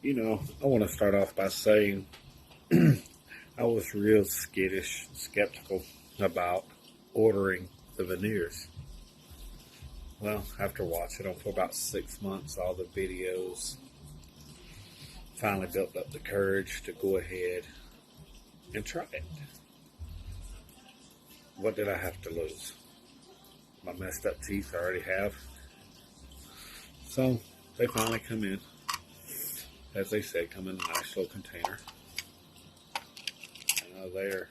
I want to start off by saying I was real skeptical about ordering the Veneers. Well, after watching them for about 6 months, all the videos, finally built up the courage to go ahead and try it. What did I have to lose? My messed up teeth I already have. So they finally come in. As they say, come in a nice little container. And they're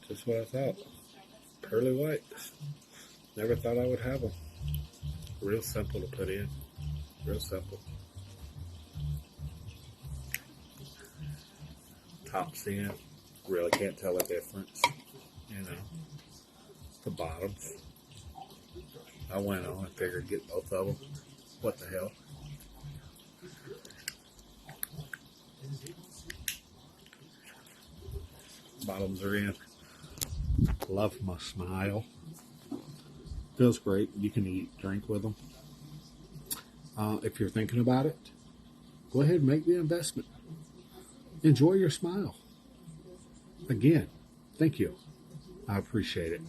just what I thought. Pearly white. Never thought I would have them. Real simple to put in. Real simple. Tops in. Really can't tell the difference. The bottoms. I went on and figured get both of them. What the hell? Bottoms are in. Love my smile. Feels great. You can eat, drink with them. If you're thinking about it, go ahead and make the investment. Enjoy your smile. Again, thank you. I appreciate it.